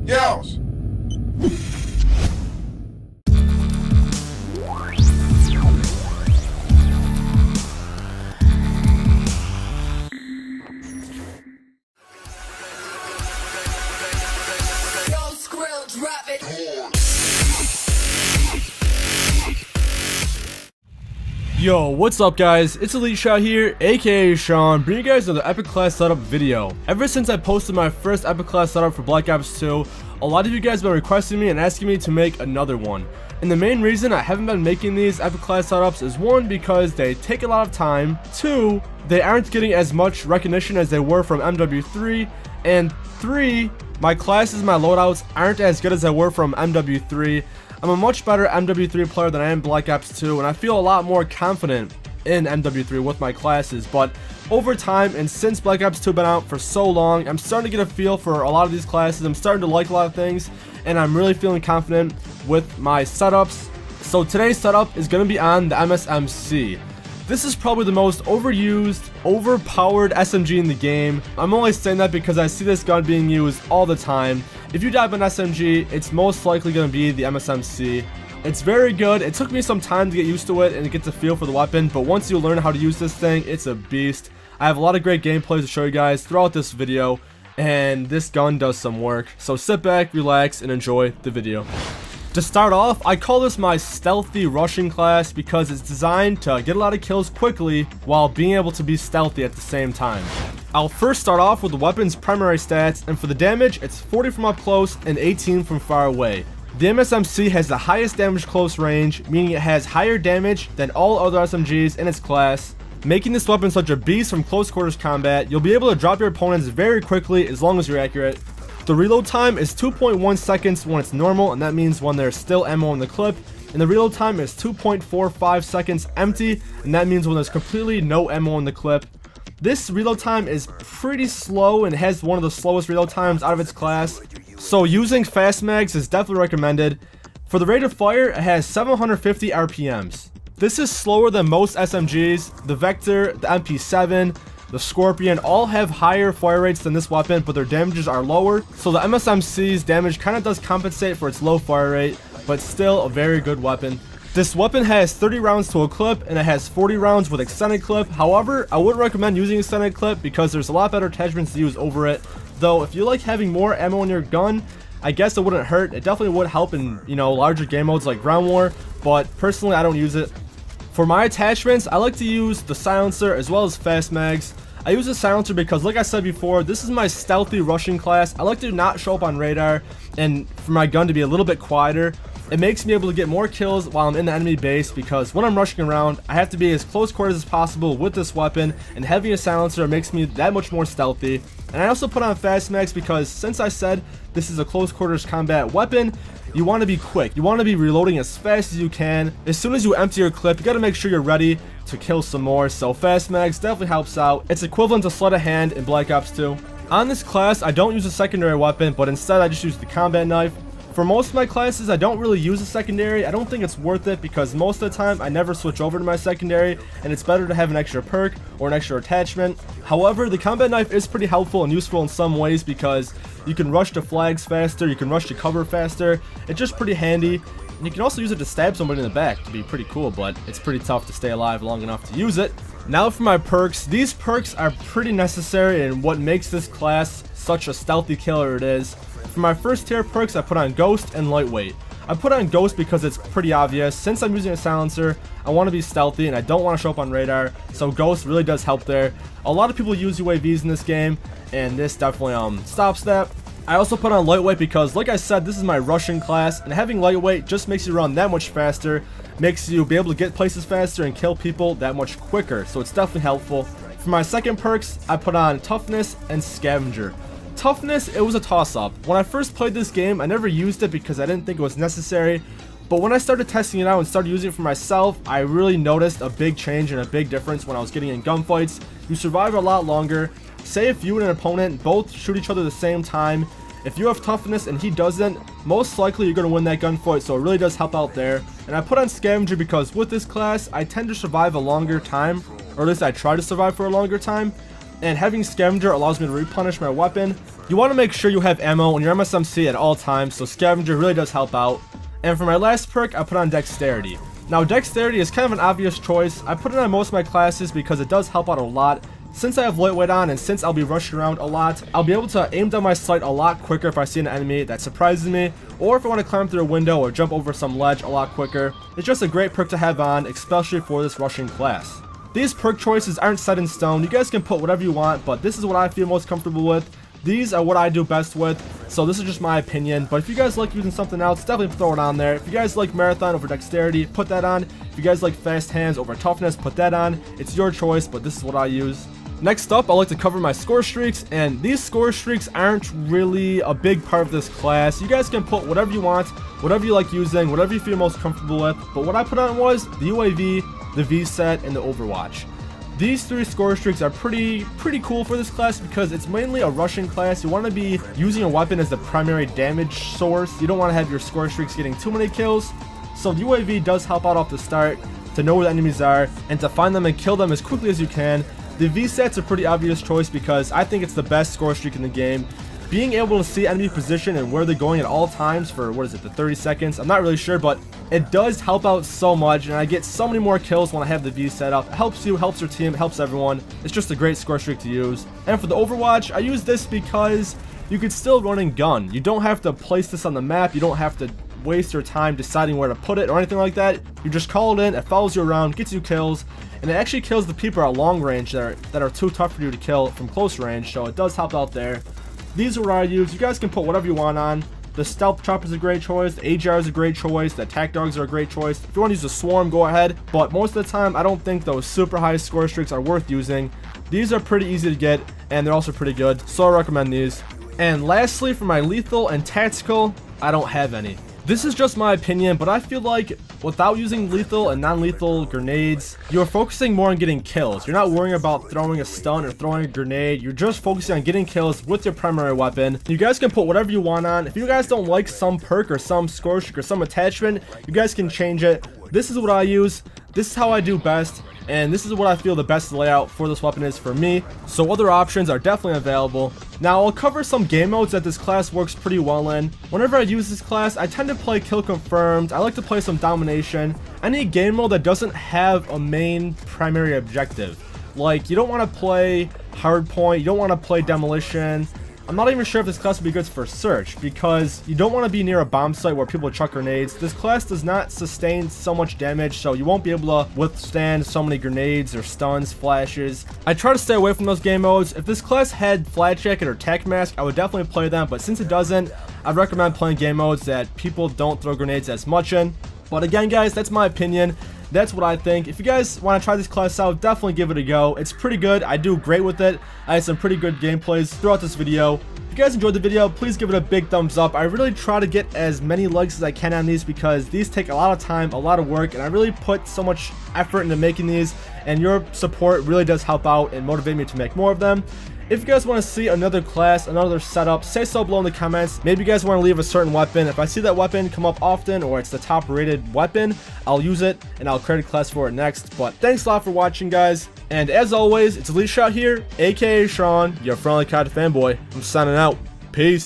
Yeousch! Yo, what's up guys, it's Yeousch here, aka Sean, bringing you guys another epic class setup video. Ever since I posted my first epic class setup for Black Ops 2, a lot of you guys have been requesting me and asking me to make another one. And the main reason I haven't been making these epic class setups is 1, because they take a lot of time, 2, they aren't getting as much recognition as they were from MW3, and 3, my classes and my loadouts aren't as good as they were from MW3. I'm a much better MW3 player than I am Black Ops 2, and I feel a lot more confident in MW3 with my classes, but over time and since Black Ops 2 been out for so long, I'm starting to get a feel for a lot of these classes. I'm starting to like a lot of things, and I'm really feeling confident with my setups. So today's setup is going to be on the MSMC. This is probably the most overused, overpowered SMG in the game. I'm only saying that because I see this gun being used all the time. If you dive an SMG, it's most likely going to be the MSMC. It's very good. It took me some time to get used to it and to get the feel for the weapon, but once you learn how to use this thing, it's a beast. I have a lot of great gameplays to show you guys throughout this video, and this gun does some work. So sit back, relax, and enjoy the video. To start off, I call this my stealthy rushing class because it's designed to get a lot of kills quickly while being able to be stealthy at the same time. I'll first start off with the weapon's primary stats, and for the damage, it's 40 from up close and 18 from far away. The MSMC has the highest damage close range, meaning it has higher damage than all other SMGs in its class. Making this weapon such a beast from close quarters combat, you'll be able to drop your opponents very quickly as long as you're accurate. The reload time is 2.1 seconds when it's normal, and that means when there's still ammo in the clip, and the reload time is 2.45 seconds empty, and that means when there's completely no ammo in the clip. This reload time is pretty slow and has one of the slowest reload times out of its class, so using fast mags is definitely recommended. For the rate of fire, it has 750 RPMs. This is slower than most SMGs. The Vector, the MP7, the Scorpion all have higher fire rates than this weapon, but their damages are lower, so the MSMC's damage kind of does compensate for its low fire rate, but still a very good weapon. This weapon has 30 rounds to a clip, and it has 40 rounds with extended clip. However, I wouldn't recommend using extended clip because there's a lot better attachments to use over it. Though, if you like having more ammo in your gun, I guess it wouldn't hurt. It definitely would help in, larger game modes like Ground War, but personally I don't use it. For my attachments, I like to use the silencer as well as fast mags. I use the silencer because, like I said before, this is my stealthy rushing class. I like to not show up on radar and for my gun to be a little bit quieter. It makes me able to get more kills while I'm in the enemy base because when I'm rushing around, I have to be as close quarters as possible with this weapon, and having a silencer makes me that much more stealthy. And I also put on fast mags because since I said this is a close quarters combat weapon, you want to be quick. You want to be reloading as fast as you can. As soon as you empty your clip, you got to make sure you're ready to kill some more. So fast mags definitely helps out. It's equivalent to sleight of hand in Black Ops 2. On this class, I don't use a secondary weapon, but instead I just use the combat knife. For most of my classes, I don't really use a secondary. I don't think it's worth it because most of the time I never switch over to my secondary, and it's better to have an extra perk or an extra attachment. However, the combat knife is pretty helpful and useful in some ways because you can rush to flags faster, you can rush to cover faster. It's just pretty handy. And you can also use it to stab somebody in the back to be pretty cool, but it's pretty tough to stay alive long enough to use it. Now for my perks. These perks are pretty necessary and what makes this class such a stealthy killer it is. For my first tier perks, I put on Ghost and Lightweight. I put on Ghost because it's pretty obvious. Since I'm using a silencer, I want to be stealthy and I don't want to show up on radar, so Ghost really does help there. A lot of people use UAVs in this game, and this definitely stops that. I also put on Lightweight because, like I said, this is my rushing class, and having Lightweight just makes you run that much faster, makes you be able to get places faster and kill people that much quicker, so it's definitely helpful. For my second perks, I put on Toughness and Scavenger. Toughness, it was a toss-up. When I first played this game, I never used it because I didn't think it was necessary, but when I started testing it out and started using it for myself, I really noticed a big change and a big difference when I was getting in gunfights. You survive a lot longer. Say if you and an opponent both shoot each other at the same time, if you have Toughness and he doesn't, most likely you're going to win that gunfight, so it really does help out there. And I put on Scavenger because with this class, I tend to survive a longer time, or at least I try to survive for a longer time. and having Scavenger allows me to replenish my weapon. You want to make sure you have ammo in your MSMC at all times, so Scavenger really does help out. And for my last perk, I put on Dexterity. Now Dexterity is kind of an obvious choice. I put it on most of my classes because it does help out a lot. Since I have lightweight on and since I'll be rushing around a lot, I'll be able to aim down my sight a lot quicker if I see an enemy that surprises me, or if I want to climb through a window or jump over some ledge a lot quicker. It's just a great perk to have on, especially for this rushing class. These perk choices aren't set in stone. You guys can put whatever you want, but this is what I feel most comfortable with. These are what I do best with, so this is just my opinion. But if you guys like using something else, definitely throw it on there. If you guys like Marathon over Dexterity, put that on. If you guys like Fast Hands over Toughness, put that on. It's your choice, but this is what I use. Next up, I like to cover my score streaks, and these score streaks aren't really a big part of this class. You guys can put whatever you want, whatever you like using, whatever you feel most comfortable with. But what I put on was the UAV, the V-set, and the Overwatch. These 3 score streaks are pretty cool for this class because it's mainly a rushing class. You want to be using a weapon as the primary damage source. You don't want to have your score streaks getting too many kills. So the UAV does help out off the start to know where the enemies are and to find them and kill them as quickly as you can. The V-set's a pretty obvious choice because I think it's the best score streak in the game. Being able to see enemy position and where they're going at all times for, what is it, the 30 seconds? I'm not really sure, but it does help out so much, and I get so many more kills when I have the V set up. It helps you, helps your team, it helps everyone. It's just a great score streak to use. And for the Overwatch, I use this because you could still run and gun. You don't have to place this on the map. You don't have to waste your time deciding where to put it or anything like that. You just call it in, it follows you around, gets you kills, and it actually kills the people at long range that are too tough for you to kill from close range, so it does help out there. These are what I use. You guys can put whatever you want on. The Stealth Chopper is a great choice, the AGR is a great choice, the Attack Dogs are a great choice. If you want to use the Swarm, go ahead, but most of the time I don't think those super high score streaks are worth using. These are pretty easy to get, and they're also pretty good, so I recommend these. And lastly, for my Lethal and Tactical, I don't have any. This is just my opinion, but I feel like without using lethal and non-lethal grenades, you're focusing more on getting kills. You're not worrying about throwing a stun or throwing a grenade. You're just focusing on getting kills with your primary weapon. You guys can put whatever you want on. If you guys don't like some perk or some score streak or some attachment, you guys can change it. This is what I use. This is how I do best. And this is what I feel the best layout for this weapon is for me, so other options are definitely available. Now I'll cover some game modes that this class works pretty well in. Whenever I use this class, I tend to play Kill Confirmed. I like to play some Domination. Any game mode that doesn't have a main primary objective. Like, you don't want to play Hardpoint, you don't want to play Demolition. I'm not even sure if this class would be good for search, because you don't want to be near a bomb site where people chuck grenades. This class does not sustain so much damage, so you won't be able to withstand so many grenades or stuns, flashes. I try to stay away from those game modes. If this class had Flat Jacket or Tac Mask, I would definitely play them, but since it doesn't, I'd recommend playing game modes that people don't throw grenades as much in. But again, guys, that's my opinion. That's what I think. If you guys want to try this class out, definitely give it a go. It's pretty good. I do great with it. I had some pretty good gameplays throughout this video. If you guys enjoyed the video, please give it a big thumbs up. I really try to get as many likes as I can on these because these take a lot of time, a lot of work, and I really put so much effort into making these, and your support really does help out and motivate me to make more of them. If you guys want to see another class, another setup, say so below in the comments. Maybe you guys want to leave a certain weapon. If I see that weapon come up often or it's the top rated weapon, I'll use it and I'll create a class for it next. But thanks a lot for watching, guys. And as always, it's Yeousch here, aka Sean, your friendly COD fanboy. I'm signing out. Peace.